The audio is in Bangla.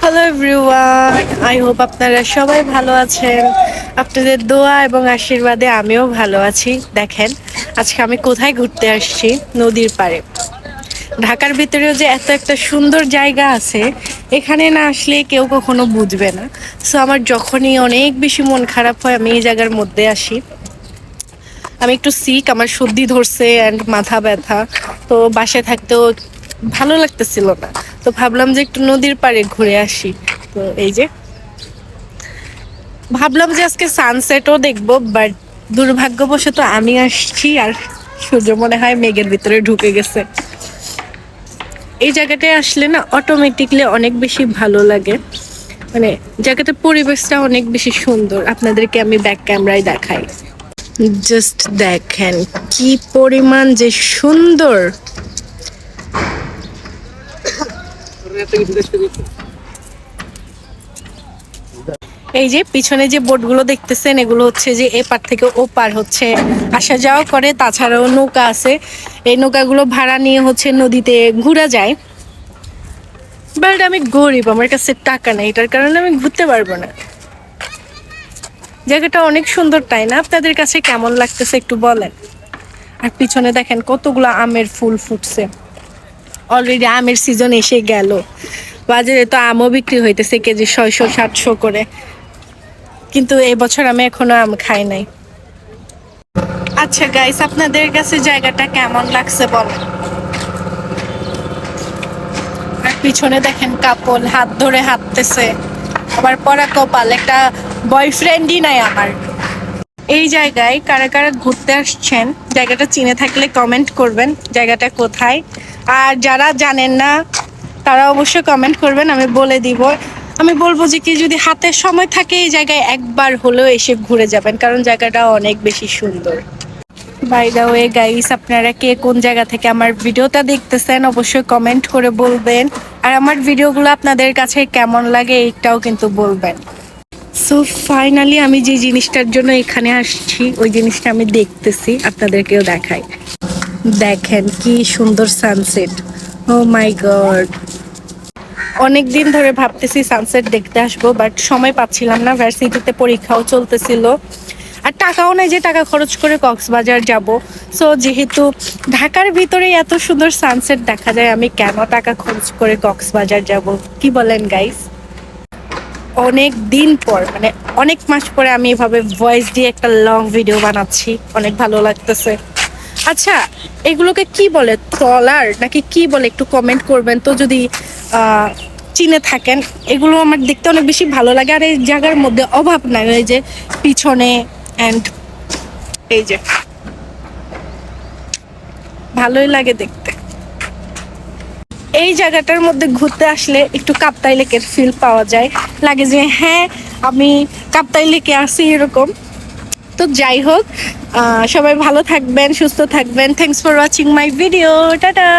হ্যালো এভরিওয়ান, আই হোপ আপনারা সবাই ভালো আছেন। আপনাদের দোয়া এবং আশীর্বাদে আমিও ভালো আছি। দেখেন আজকে আমি কোথায় ঘুরতে আসছি, নদীর পাড়ে। ঢাকার ভিতরেও যে এত একটা সুন্দর জায়গা আছে, এখানে না আসলে কেউ কখনো বুঝবে না। সো আমার যখনই অনেক বেশি মন খারাপ হয় আমি এই জায়গার মধ্যে আসি। আমি একটু সিক, আমার সর্দি ধরছে অ্যান্ড মাথা ব্যথা, তো বাসায় থাকতেও ভালো লাগতেছিল না। তো ভাবলাম যে একটু নদীর পাড়ে ঘুরে আসি। তো এই যে ভাবলাম যে আজকে সানসেটও দেখবো, বাট দুর্ভাগ্যবশত আমি আসছি আর সূর্য মনে হয় মেঘের ভিতরে ঢুকে গেছে। এই জায়গাটায় আসলে না অটোমেটিকলি অনেক বেশি ভালো লাগে, মানে জায়গাটার পরিবেশটা অনেক বেশি সুন্দর। আপনাদেরকে আমি ব্যাক ক্যামেরায় দেখাই, জাস্ট দেখেন কি পরিমাণ যে সুন্দর। এই যে পিছনে যে বোটগুলো দেখতেছেন, এগুলো হচ্ছে যে এপার থেকে ওপার হচ্ছে আসা যাওয়া করে। তাছাড়াও নৌকা আছে, এই নৌকাগুলো ভাড়া নিয়ে হচ্ছে নদীতে ঘোরা যায়। বাট আমি গরিব, আমার কাছে টাকা নেই, এটার কারণে আমি ঘুরতে পারবো না। জায়গাটা অনেক সুন্দর, তাই না? আপনাদের কাছে কেমন লাগতেছে একটু বলেন। আর পিছনে দেখেন কতগুলো আমের ফুল ফুটছে। অলরেডি আমের সিজন এসে গেল, বাজারে তো আমও বিক্রি হইতেছে কেজি 600-700 করে, কিন্তু এবছর আমি এখনো আম খাই নাই। আচ্ছা গাইস, আপনাদের কাছে জায়গাটা কেমন লাগছে বলেন। আর পিছনে দেখেন কাপল হাত ধরে হাঁটতেছে, আবার পরা কপাল একটা বয়ফ্রেন্ডই নাই আমার। এই জায়গায় কারা কারা ঘুরতে আসছেন, জায়গাটা চিনে থাকলে কমেন্ট করবেন জায়গাটা কোথায়। আর যারা জানেন না তারা অবশ্যই কমেন্ট করবেন, আমি বলে দিব। আমি বলবো যে কি, যদি হাতে সময় থাকে এই জায়গায় একবার হলেও এসে ঘুরে যাবেন, কারণ জায়গাটা অনেক বেশি সুন্দর। বাই দ্য ওয়ে গাইস, আপনারা কে কোন জায়গা থেকে আমার ভিডিওটা দেখতেছেন অবশ্যই কমেন্ট করে বলবেন। আর আমার ভিডিওগুলো আপনাদের কাছে কেমন লাগে এইটাও কিন্তু বলবেন। সো ফাইনালি আমি যে জিনিসটার জন্য এখানে আসছি ওই জিনিসটা আমি দেখতেছি, আপনাদেরকেও দেখাই। দেখেন কি সুন্দর সানসেট, ও মাই গড। অনেক দিন ধরে ভাবতেছি সানসেট দেখতে আসবো, বাট সময় পাচ্ছিলাম না, ভার্সিটিতে পরীক্ষাও চলতেছিল আর টাকাও নাই যে টাকা খরচ করে কক্সবাজার যাব। সো যেহেতু ঢাকার ভিতরে এত সুন্দর সানসেট দেখা যায়, আমি কেন টাকা খরচ করে কক্সবাজার যাব, কি বলেন গাইস? অনেক দিন পর, মানে অনেক মাস পরে আমি এভাবে ভয়েস দিয়ে একটা লং ভিডিও বানাচ্ছি, অনেক ভালো লাগতেছে। আচ্ছা, এগুলোকে কি বলে, ট্রলার নাকি কি বলে একটু কমেন্ট করবেন তো যদি চিনে থাকেন। এগুলো আমার দেখতে অনেক বেশি ভালো লাগে, আর এই জায়গার মধ্যে অভাব নাই। এই যে পিছনে অ্যান্ড এই যে ভালোই লাগে দেখতে। এই জায়গাটার মধ্যে ঘুরতে আসলে একটু কাপ্তাই লেকের ফিল পাওয়া যায়, লাগে যে হ্যাঁ আমি কাপ্তাই লেকে আসি এরকম। তো যাই হোক, সবাই ভালো থাকবেন, সুস্থ থাকবেন। Thanks for watching my video, tata.